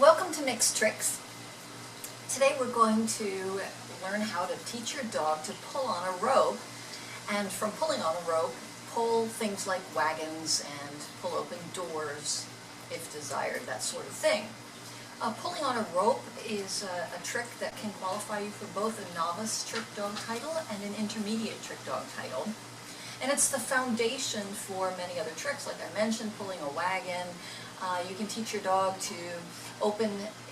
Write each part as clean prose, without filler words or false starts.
welcome to Mixed Tricks. Today we're going to learn how to teach your dog to pull on a rope, and from pulling on a rope, pull things like wagons and pull open doors if desired, that sort of thing. Pulling on a rope is a trick that can qualify you for both a novice trick dog title and an intermediate trick dog title. And it's the foundation for many other tricks, like I mentioned, pulling a wagon. You can teach your dog to open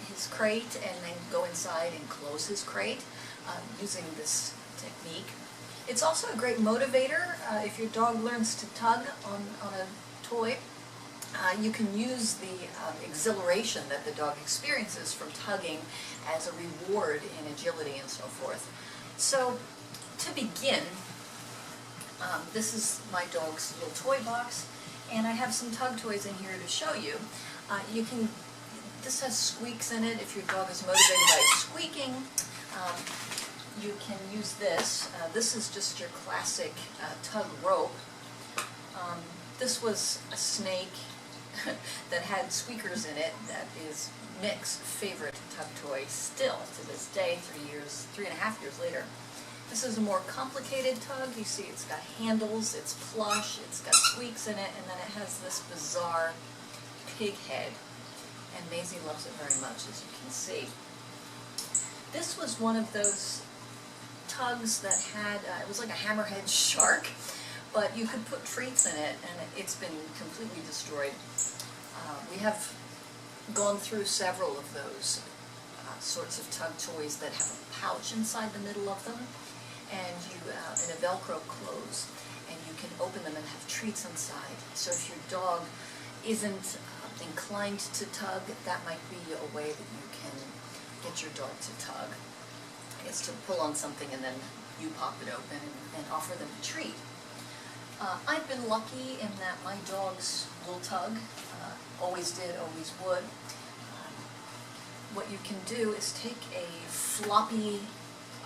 his crate and then go inside and close his crate using this technique. It's also a great motivator. If your dog learns to tug on a toy, you can use the exhilaration that the dog experiences from tugging as a reward in agility and so forth. So, to begin, this is my dog's little toy box, and I have some tug toys in here to show you. This has squeaks in it. If your dog is motivated by squeaking, you can use this. This is just your classic tug rope. This was a snake that had squeakers in it. That is Mick's favorite tug toy still to this day, 3.5 years later. This is a more complicated tug. You see it's got handles, it's plush, it's got squeaks in it, and then it has this bizarre pig head. And Maisie loves it very much, as you can see. This was one of those tugs that had, it was like a hammerhead shark, but you could put treats in it, and it's been completely destroyed. We have gone through several of those sorts of tug toys that have a pouch inside the middle of them, and a Velcro close, and you can open them and have treats inside. So if your dog isn't inclined to tug, that might be a way that you can get your dog to tug. It's to pull on something and then you pop it open and offer them a treat. I've been lucky in that my dogs will tug, always did, always would. What you can do is take a floppy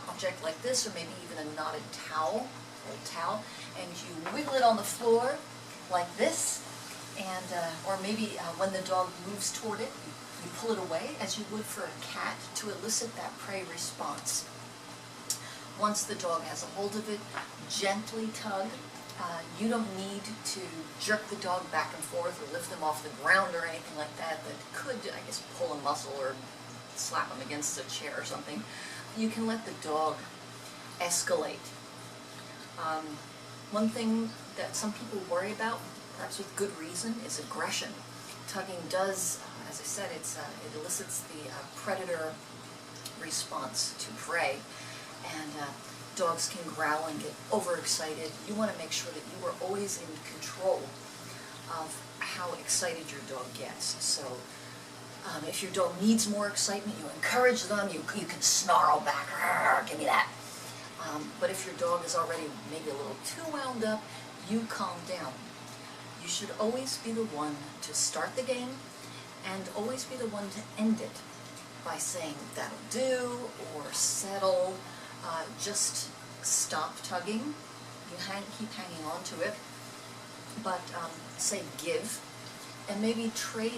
object like this, or maybe even a knotted towel, old towel, and you wiggle it on the floor like this, and or maybe when the dog moves toward it, you pull it away as you would for a cat to elicit that prey response. Once the dog has a hold of it, gently tug. You don't need to jerk the dog back and forth or lift them off the ground or anything like that could, I guess, pull a muscle or slap them against a chair or something. You can let the dog escalate. One thing that some people worry about, perhaps with good reason, is aggression. Tugging does, as I said, it elicits the predator response to prey, and dogs can growl and get overexcited. You want to make sure that you are always in control of how excited your dog gets. So if your dog needs more excitement, you encourage them, you can snarl back, give me that. But if your dog is already maybe a little too wound up, you calm down. You should always be the one to start the game and always be the one to end it by saying, that'll do, or settle. Just stop tugging. You keep hanging on to it, but say give, and maybe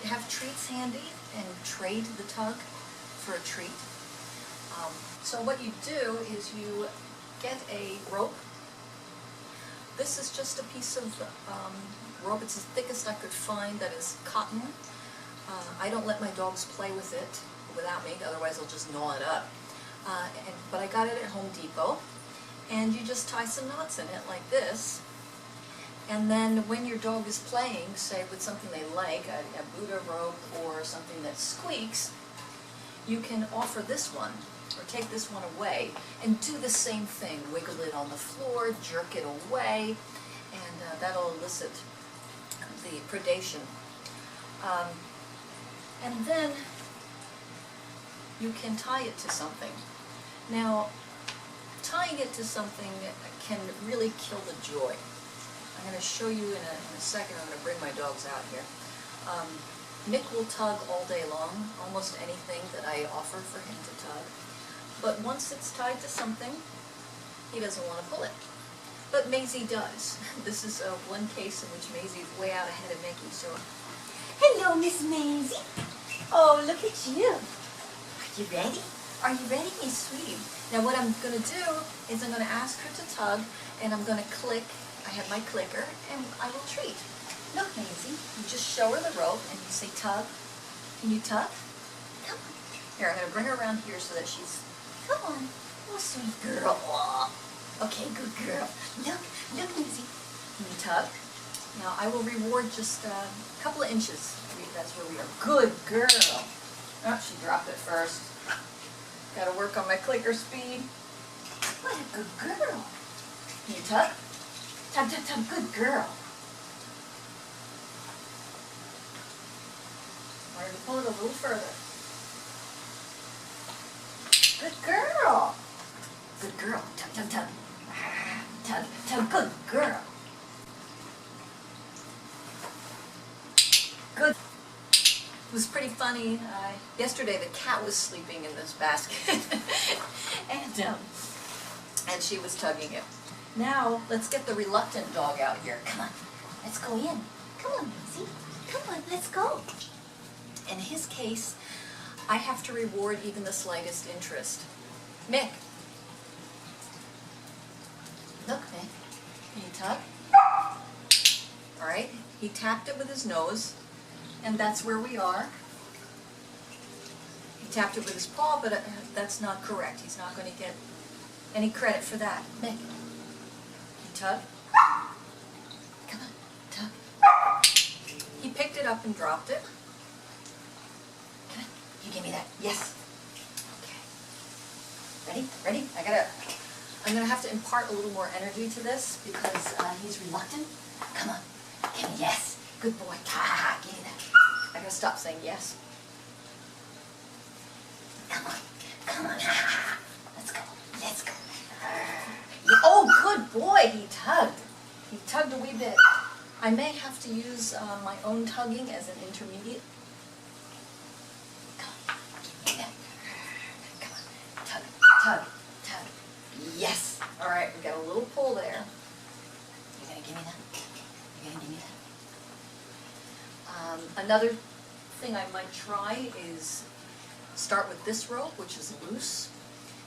have treats handy and trade the tug for a treat. So what you do is you get a rope. This is just a piece of rope. It's the thickest I could find that is cotton. I don't let my dogs play with it without me, otherwise they'll just gnaw it up. But I got it at Home Depot, and you just tie some knots in it like this, and then when your dog is playing, say with something they like, a Buddha rope or something that squeaks, you can offer this one, or take this one away, and do the same thing. Wiggle it on the floor, jerk it away, and that'll elicit the predation. And then you can tie it to something. Now, tying it to something can really kill the joy. I'm going to show you in a second. I'm going to bring my dogs out here. Mick will tug all day long, almost anything that I offer for him to tug. But once it's tied to something, he doesn't want to pull it. But Maisie does. This is one case in which Maisie is way out ahead of Mickey. So, hello, Miss Maisie. Oh, look at you. Are you ready? Are you ready, my sweetie? Now what I'm going to do is I'm going to ask her to tug, and I'm going to click. I have my clicker, and I will treat. Look, Maisie, you just show her the rope, and you say tug. Can you tug? Come on. Here, I'm going to bring her around here so that she's, come on. Oh, sweet girl. Oh. Okay, good girl. Look, Maisie. Can you tug? Now, I will reward just a couple of inches. That's where we are. Good girl. Oh, she dropped it first. Got to work on my clicker speed. What a good girl. Can you tug? Tug, tug, tug. Good girl. I want her to pull it a little further. Good girl. Good girl. Tug, tug, tug. Tug, tug. Good girl. Good. It was pretty funny. Yesterday the cat was sleeping in this basket, and she was tugging it. Now let's get the reluctant dog out here. Come on, let's go in. Come on, Maisie. Come on, let's go. In his case, I have to reward even the slightest interest. Mick. Look, Mick. Can you tug? All right. He tapped it with his nose. And that's where we are. He tapped it with his paw, but that's not correct. He's not going to get any credit for that. Mick, you tug? Come on, tug. He picked it up and dropped it. Come on, you give me that. Yes. Okay. Ready? I'm gonna have to impart a little more energy to this because he's reluctant. Come on, give me yes. Good boy. Give me that. I gotta stop saying yes. Come on. Let's go. Oh, good boy, he tugged. He tugged a wee bit. I may have to use my own tugging as an intermediate. Come on, give me that. Come on, tug. Yes. All right, we got a little pull there. You're gonna give me that? Another thing I might try is start with this rope, which is loose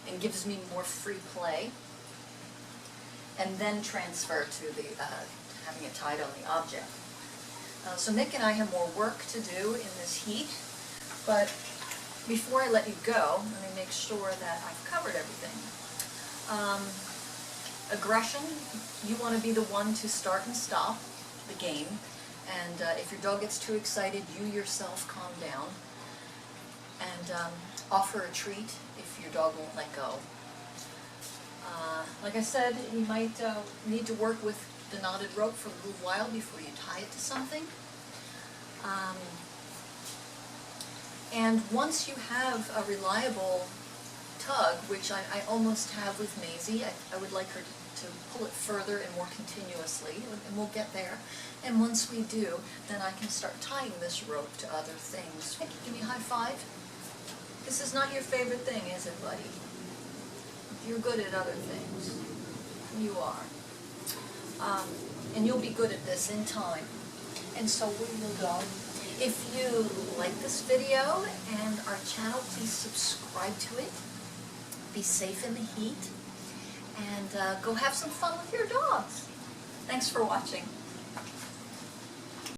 and gives me more free play, and then transfer to the having it tied on the object. So Mick and I have more work to do in this heat, but before I let you go, let me make sure that I've covered everything. Aggression, you want to be the one to start and stop the game. And if your dog gets too excited, you yourself calm down and offer a treat if your dog won't let go. Like I said, you might need to work with the knotted rope for a little while before you tie it to something. And once you have a reliable tug, which I almost have with Maisie, I would like her to pull it further and more continuously, and we'll get there. And once we do, then I can start tying this rope to other things. Give me a high five. This is not your favorite thing, is it, buddy? You're good at other things. You are. And you'll be good at this in time. And so will your dog. If you like this video and our channel, please subscribe to it. Be safe in the heat. And go have some fun with your dogs. Thanks for watching.